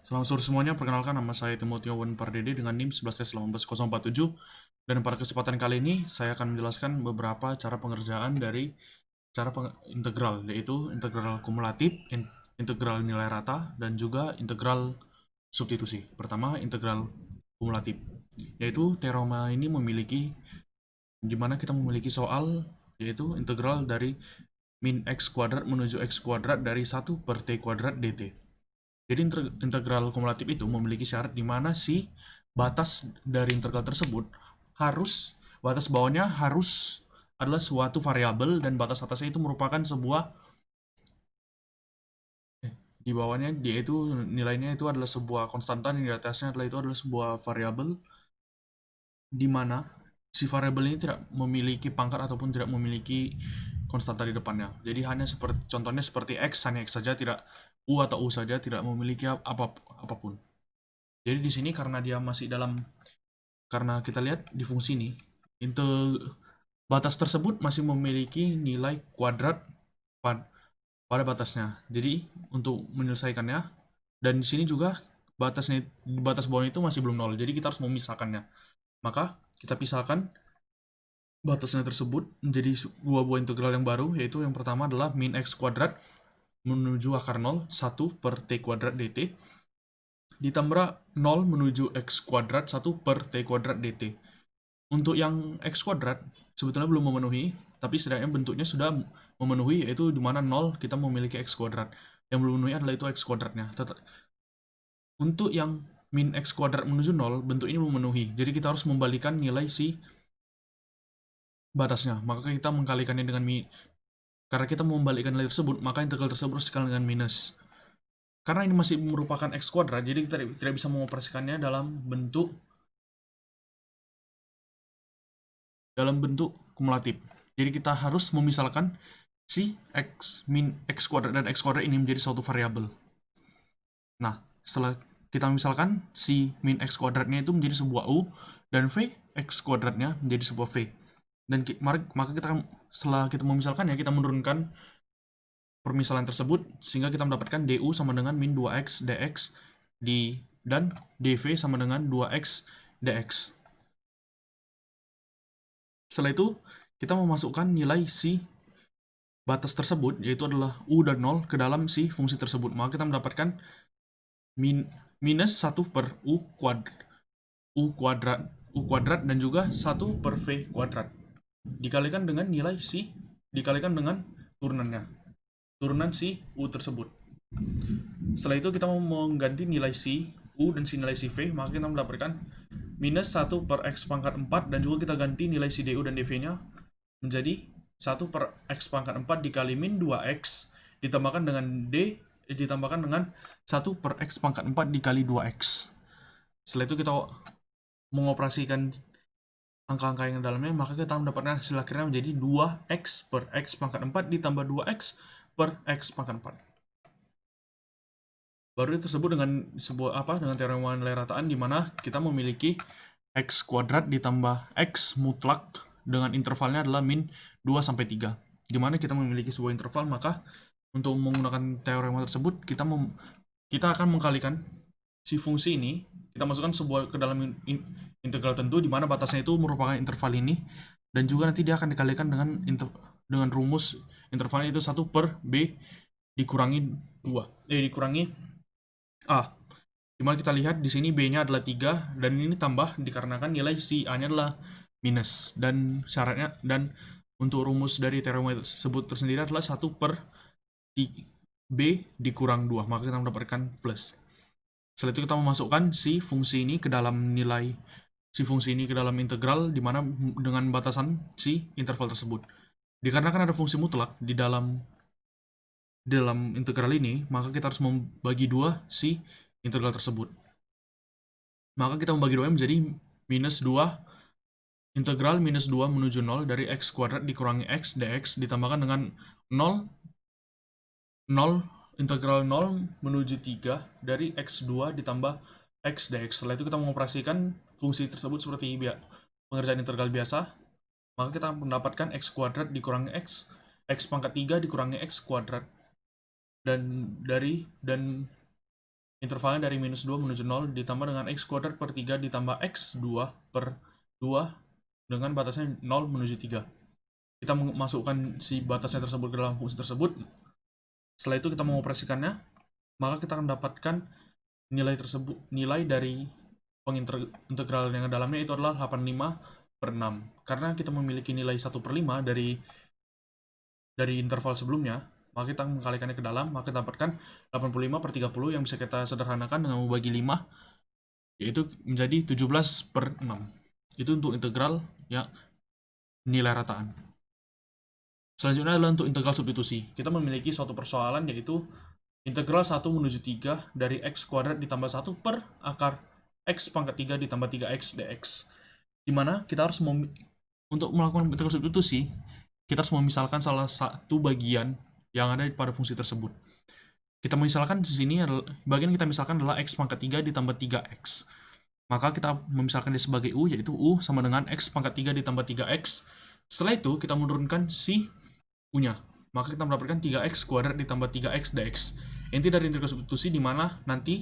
Selamat sore semuanya, perkenalkan nama saya Timothy Owen Pardede dengan NIM 11S18047. Dan pada kesempatan kali ini saya akan menjelaskan beberapa cara pengerjaan dari integral, yaitu integral kumulatif, integral nilai rata, dan juga integral substitusi. Pertama, integral kumulatif, yaitu teorema ini memiliki di mana kita memiliki soal yaitu integral dari min x kuadrat menuju x kuadrat dari 1 per t kuadrat dt. Jadi integral kumulatif itu memiliki syarat di mana si batas dari integral tersebut batas bawahnya harus adalah suatu variabel dan batas atasnya itu merupakan sebuah di bawahnya dia itu nilainya itu adalah sebuah konstanta dan di atasnya adalah sebuah variabel di mana si variabel ini tidak memiliki pangkat ataupun tidak memiliki konstanta di depannya. Jadi hanya seperti contohnya seperti x, hanya x saja, tidak u atau u saja, tidak memiliki apapun. Jadi di sini karena dia masih karena kita lihat di fungsi ini, batas tersebut masih memiliki nilai kuadrat pada batasnya. Jadi untuk menyelesaikannya, dan di sini juga batas bawah itu masih belum nol. Jadi kita harus memisahkannya. Maka kita pisahkan batasnya tersebut menjadi dua buah integral yang baru, yaitu yang pertama adalah min x kuadrat menuju akar 0, 1 per t kuadrat dt, ditambah 0 menuju x kuadrat 1 per t kuadrat dt. Untuk yang x kuadrat sebetulnya belum memenuhi, tapi setidaknya bentuknya sudah memenuhi, yaitu di mana 0 kita memiliki x kuadrat. Yang belum memenuhi adalah itu x kuadratnya. Untuk yang min x kuadrat menuju 0, bentuk ini belum memenuhi. Jadi kita harus membalikan nilai si batasnya. Maka kita mengkalikannya dengan karena kita membalikkan nilai tersebut, maka integral tersebut harus dikali dengan minus. Karena ini masih merupakan x kuadrat, jadi kita tidak bisa mengoperasikannya dalam bentuk kumulatif. Jadi kita harus memisalkan si min x kuadrat dan x kuadrat ini menjadi suatu variabel. Nah, setelah kita misalkan si min x kuadratnya itu menjadi sebuah u dan v x kuadratnya menjadi sebuah v. Dan maka setelah kita memisalkannya, kita menurunkan permisalan tersebut sehingga kita mendapatkan du sama dengan min 2x dx dan dv sama dengan 2x dx. Setelah itu kita memasukkan nilai si batas tersebut, yaitu adalah u dan 0 ke dalam si fungsi tersebut. Maka kita mendapatkan minus 1 per u kuadrat dan juga 1 per v kuadrat dikalikan dengan nilai si dikalikan dengan turunan si u tersebut. Setelah itu kita mau mengganti nilai si u dan si nilai si v, maka kita mendapatkan minus 1 per x pangkat 4 dan juga kita ganti nilai si du dan dv nya menjadi 1 per x pangkat 4 dikali min 2x ditambahkan dengan 1 per x pangkat 4 dikali 2x. Setelah itu kita mengoperasikan angka-angka yang dalamnya, maka kita mendapatkan hasil akhirnya menjadi 2x per x pangkat 4 ditambah 2x per x pangkat 4. Baru tersebut dengan dengan teorema nilai rataan, di mana kita memiliki x kuadrat ditambah x mutlak dengan intervalnya adalah min 2 sampai 3. Di mana kita memiliki sebuah interval, maka untuk menggunakan teorema tersebut kita akan mengkalikan si fungsi ini, kita masukkan ke dalam integral tentu di mana batasnya itu merupakan interval ini, dan juga nanti dia akan dikalikan dengan rumus intervalnya itu 1 per b dikurangi 2 dikurangi a, dimana kita lihat di sini b-nya adalah 3 dan ini tambah dikarenakan nilai si a-nya adalah minus, dan syaratnya dan untuk rumus dari teorema tersebut tersendiri adalah 1 per b dikurang 2, maka kita mendapatkan plus. Setelah itu kita memasukkan si fungsi ini ke dalam integral, di mana dengan batasan si interval tersebut. Dikarenakan ada fungsi mutlak di dalam integral ini, maka kita harus membagi dua si integral tersebut. Maka kita membagi dua menjadi minus 2 integral minus 2 menuju 0 dari x kuadrat dikurangi x dx ditambahkan dengan 0 integral 0 menuju 3 dari x2 ditambah x dx. Setelah itu kita mengoperasikan fungsi tersebut seperti pengerjaan integral biasa, maka kita mendapatkan x kuadrat dikurangi x pangkat 3 dikurangi x kuadrat, dan intervalnya dari minus 2 menuju 0 ditambah dengan x kuadrat per 3 ditambah x 2 per 2 dengan batasnya 0 menuju 3. Kita masukkan si batasnya tersebut ke dalam fungsi tersebut. Setelah itu kita mengoperasikannya, maka kita akan dapatkan nilai tersebut, nilai dari integral yang dalamnya itu adalah 85/6. Karena kita memiliki nilai 1/5 dari interval sebelumnya, maka kita mengkalikannya ke dalam, maka kita dapatkan 85/30 yang bisa kita sederhanakan dengan membagi 5, yaitu menjadi 17/6. Itu untuk integral ya nilai rataan. Selanjutnya adalah untuk integral substitusi. Kita memiliki suatu persoalan yaitu integral 1 menuju 3 dari x kuadrat ditambah 1 per akar x pangkat 3 ditambah 3x dx. Dimana kita harus untuk melakukan integral substitusi, kita harus memisalkan salah satu bagian yang ada pada fungsi tersebut. Kita misalkan di sini adalah bagian kita misalkan adalah x pangkat 3 ditambah 3x. Maka kita memisalkan dia sebagai u, yaitu u sama dengan x pangkat 3 ditambah 3x. Setelah itu kita menurunkan si u-nya. Maka kita mendapatkan 3x kuadrat ditambah 3x dx. Inti dari integral substitusi di mana nanti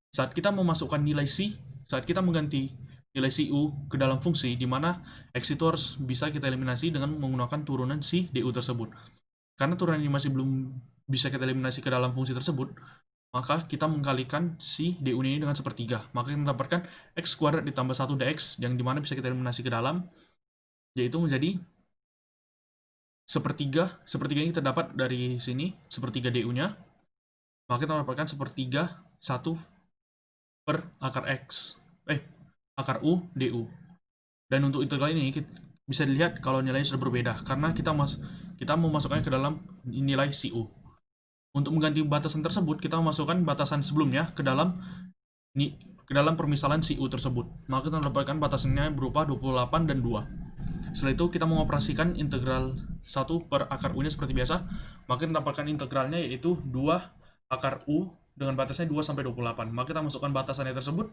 saat kita memasukkan nilai c, saat kita mengganti nilai si u ke dalam fungsi, di mana x itu harus bisa kita eliminasi dengan menggunakan turunan si du tersebut. Karena turunan ini masih belum bisa kita eliminasi ke dalam fungsi tersebut, maka kita mengkalikan si du ini dengan sepertiga. Maka kita mendapatkan x kuadrat ditambah 1 dx, yang dimana bisa kita eliminasi ke dalam, yaitu menjadi sepertiga. Sepertiga ini terdapat dari sini, sepertiga du-nya. Maka kita mendapatkan sepertiga 1 per akar x, akar u du. Dan untuk integral ini bisa dilihat kalau nilainya sudah berbeda, karena kita memasukkannya ke dalam nilai si u. Untuk mengganti batasan tersebut, kita memasukkan batasan sebelumnya ke dalam permisalan si u tersebut. Maka kita mendapatkan batasannya berupa 28 dan 2. Setelah itu kita mengoperasikan integral 1 per akar u-nya seperti biasa. Maka kita mendapatkan integralnya yaitu 2 akar u dengan batasnya 2 sampai 28. Maka kita masukkan batasannya tersebut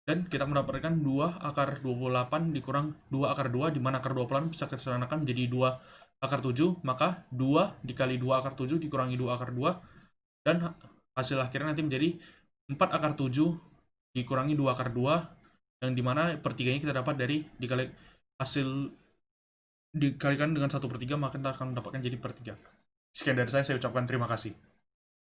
dan kita mendapatkan 2 akar 28 dikurang 2 akar 2, di mana akar 28 bisa kita sederhanakan menjadi 2 akar 7, maka 2 dikali 2 akar 7 dikurangi 2 akar 2, dan hasil akhirnya nanti menjadi 4 akar 7 dikurangi 2 akar 2, yang dimana pertiganya kita dapat dari dikalikan dengan 1/3, maka kita akan mendapatkan jadi per 3. Sekian dari saya ucapkan terima kasih.